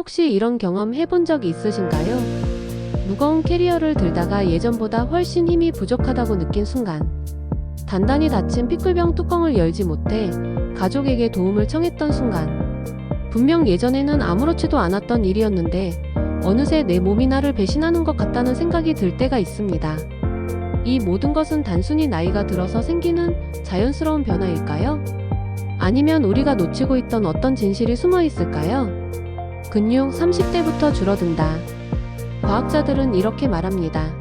혹시 이런 경험 해본 적 있으신가요? 무거운 캐리어를 들다가 예전보다 훨씬 힘이 부족하다고 느낀 순간, 단단히 닫힌 피클병 뚜껑을 열지 못해 가족에게 도움을 청했던 순간, 분명 예전에는 아무렇지도 않았던 일이었는데 어느새 내 몸이 나를 배신하는 것 같다는 생각이 들 때가 있습니다. 이 모든 것은 단순히 나이가 들어서 생기는 자연스러운 변화일까요? 아니면 우리가 놓치고 있던 어떤 진실이 숨어 있을까요? 근육 30대부터 줄어든다. 과학자들은 이렇게 말합니다.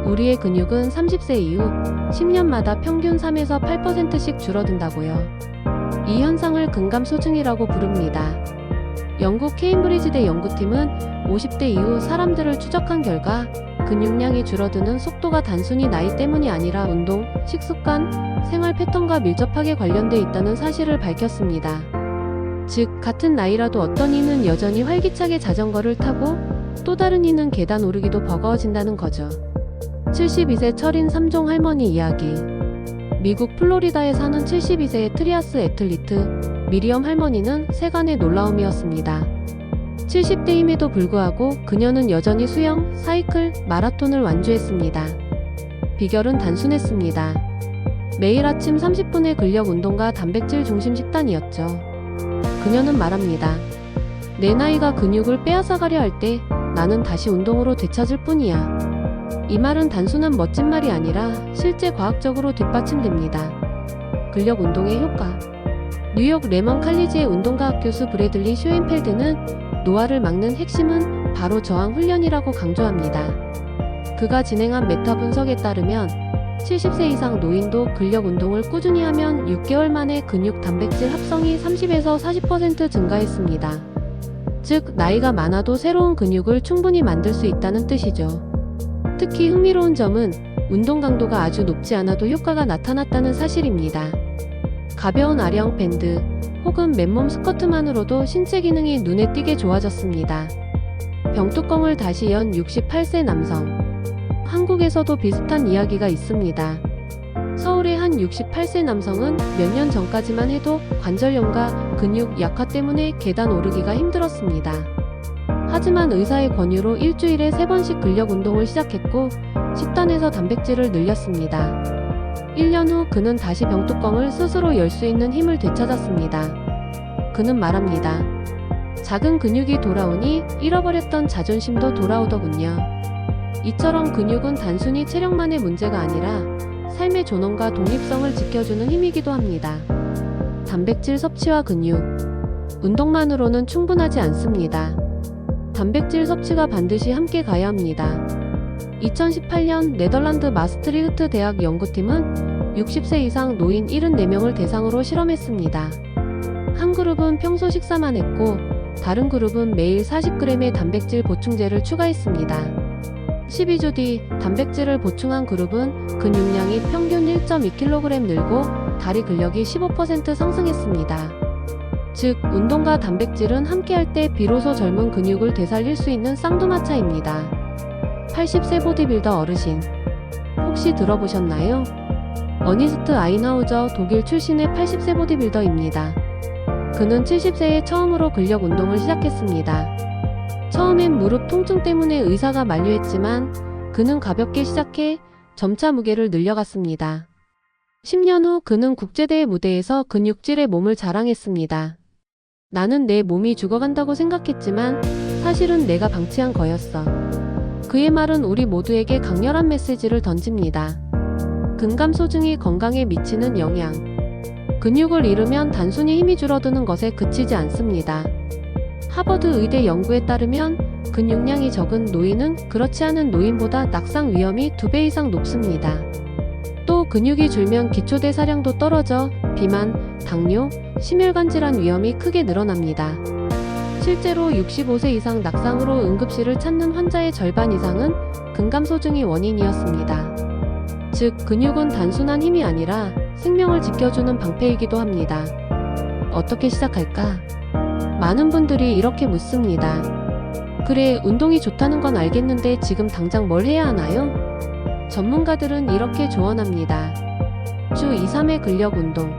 우리의 근육은 30세 이후 10년마다 평균 3에서 8%씩 줄어든다고요. 이 현상을 근감소증이라고 부릅니다. 영국 케임브리지대 연구팀은 50대 이후 사람들을 추적한 결과 근육량이 줄어드는 속도가 단순히 나이 때문이 아니라 운동, 식습관, 생활 패턴과 밀접하게 관련돼 있다는 사실을 밝혔습니다. 즉, 같은 나이라도 어떤 이는 여전히 활기차게 자전거를 타고 또 다른 이는 계단 오르기도 버거워진다는 거죠. 72세 철인 3종 할머니 이야기. 미국 플로리다에 사는 72세의 트리아스 애틀리트 미리엄 할머니는 세간의 놀라움이었습니다. 70대임에도 불구하고 그녀는 여전히 수영, 사이클, 마라톤을 완주했습니다. 비결은 단순했습니다. 매일 아침 30분의 근력 운동과 단백질 중심 식단이었죠. 그녀는 말합니다. 내 나이가 근육을 빼앗아가려 할 때 나는 다시 운동으로 되찾을 뿐이야. 이 말은 단순한 멋진 말이 아니라 실제 과학적으로 뒷받침됩니다. 근력 운동의 효과. 뉴욕 레먼 칼리지의 운동과학 교수 브래들리 쇼엔펠드는 노화를 막는 핵심은 바로 저항 훈련이라고 강조합니다. 그가 진행한 메타 분석에 따르면 70세 이상 노인도 근력 운동을 꾸준히 하면 6개월 만에 근육 단백질 합성이 30에서 40% 증가했습니다. 즉, 나이가 많아도 새로운 근육을 충분히 만들 수 있다는 뜻이죠. 특히 흥미로운 점은 운동 강도가 아주 높지 않아도 효과가 나타났다는 사실입니다. 가벼운 아령 밴드 혹은 맨몸 스쿼트만으로도 신체 기능이 눈에 띄게 좋아졌습니다. 병뚜껑을 다시 연 68세 남성. 한국에서도 비슷한 이야기가 있습니다. 서울의 한 68세 남성은 몇 년 전까지만 해도 관절염과 근육 약화 때문에 계단 오르기가 힘들었습니다. 하지만 의사의 권유로 일주일에 3번씩 근력 운동을 시작했고 식단에서 단백질을 늘렸습니다. 1년 후 그는 다시 병뚜껑을 스스로 열 수 있는 힘을 되찾았습니다. 그는 말합니다. 작은 근육이 돌아오니 잃어버렸던 자존심도 돌아오더군요. 이처럼 근육은 단순히 체력만의 문제가 아니라 삶의 존엄과 독립성을 지켜주는 힘이기도 합니다. 단백질 섭취와 근육. 운동만으로는 충분하지 않습니다. 단백질 섭취가 반드시 함께 가야 합니다. 2018년 네덜란드 마스트리흐트 대학 연구팀은 60세 이상 노인 74명을 대상으로 실험했습니다. 한 그룹은 평소 식사만 했고 다른 그룹은 매일 40g의 단백질 보충제를 추가했습니다. 12주 뒤 단백질을 보충한 그룹은 근육량이 평균 1.2kg 늘고 다리 근력이 15% 상승했습니다. 즉, 운동과 단백질은 함께할 때 비로소 젊은 근육을 되살릴 수 있는 쌍두마차입니다. 80세 보디빌더 어르신. 혹시 들어보셨나요? 어니스트 아인하우저 독일 출신의 80세 보디빌더입니다. 그는 70세에 처음으로 근력 운동을 시작했습니다. 처음엔 무릎 통증 때문에 의사가 만류했지만 그는 가볍게 시작해 점차 무게를 늘려갔습니다. 10년 후 그는 국제대회 무대에서 근육질의 몸을 자랑했습니다. 나는 내 몸이 죽어간다고 생각했지만 사실은 내가 방치한 거였어. 그의 말은 우리 모두에게 강렬한 메시지를 던집니다. 근감소증이 건강에 미치는 영향. 근육을 잃으면 단순히 힘이 줄어드는 것에 그치지 않습니다. 하버드 의대 연구에 따르면 근육량이 적은 노인은 그렇지 않은 노인보다 낙상 위험이 2배 이상 높습니다. 또 근육이 줄면 기초대사량도 떨어져 비만, 당뇨, 심혈관 질환 위험이 크게 늘어납니다. 실제로 65세 이상 낙상으로 응급실을 찾는 환자의 절반 이상은 근감소증이 원인이었습니다. 즉, 근육은 단순한 힘이 아니라 생명을 지켜주는 방패이기도 합니다. 어떻게 시작할까? 많은 분들이 이렇게 묻습니다. 그래, 운동이 좋다는 건 알겠는데 지금 당장 뭘 해야 하나요? 전문가들은 이렇게 조언합니다. 주 2-3회 근력 운동.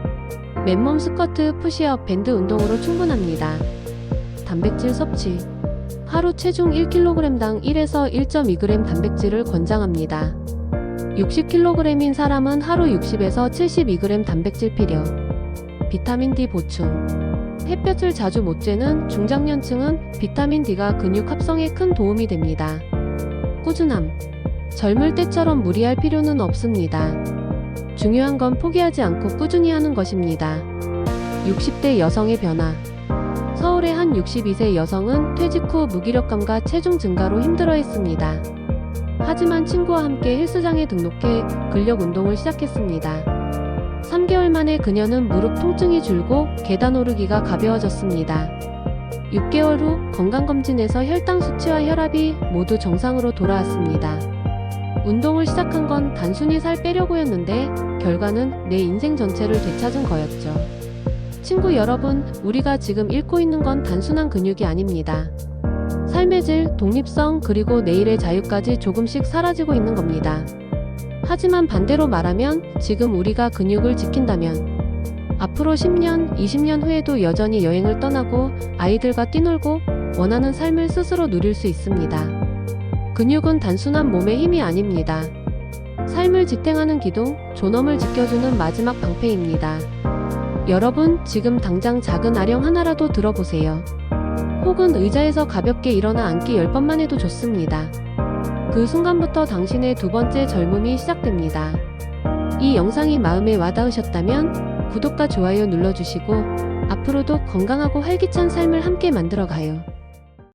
맨몸 스쿼트, 푸시업, 밴드 운동으로 충분합니다. 단백질 섭취. 하루 체중 1kg당 1에서 1.2g 단백질을 권장합니다. 60kg인 사람은 하루 60에서 72g 단백질 필요. 비타민 D 보충. 햇볕을 자주 못 쬐는 중장년층은 비타민 D가 근육 합성에 큰 도움이 됩니다. 꾸준함. 젊을 때처럼 무리할 필요는 없습니다. 중요한 건 포기하지 않고 꾸준히 하는 것입니다. 60대 여성의 변화. 서울의 한 62세 여성은 퇴직 후 무기력감과 체중 증가로 힘들어했습니다. 하지만 친구와 함께 헬스장에 등록해 근력 운동을 시작했습니다. 3개월 만에 그녀는 무릎 통증이 줄고 계단 오르기가 가벼워졌습니다. 6개월 후 건강검진에서 혈당 수치와 혈압이 모두 정상으로 돌아왔습니다. 운동을 시작한 건 단순히 살 빼려고였는데 결과는 내 인생 전체를 되찾은 거였죠. 친구 여러분, 우리가 지금 잃고 있는 건 단순한 근육이 아닙니다. 삶의 질, 독립성, 그리고 내일의 자유까지 조금씩 사라지고 있는 겁니다. 하지만 반대로 말하면 지금 우리가 근육을 지킨다면 앞으로 10년, 20년 후에도 여전히 여행을 떠나고 아이들과 뛰놀고 원하는 삶을 스스로 누릴 수 있습니다. 근육은 단순한 몸의 힘이 아닙니다. 삶을 지탱하는 기둥, 존엄을 지켜주는 마지막 방패입니다. 여러분, 지금 당장 작은 아령 하나라도 들어보세요. 혹은 의자에서 가볍게 일어나 앉기 10번만 해도 좋습니다. 그 순간부터 당신의 두 번째 젊음이 시작됩니다. 이 영상이 마음에 와닿으셨다면 구독과 좋아요 눌러주시고 앞으로도 건강하고 활기찬 삶을 함께 만들어가요.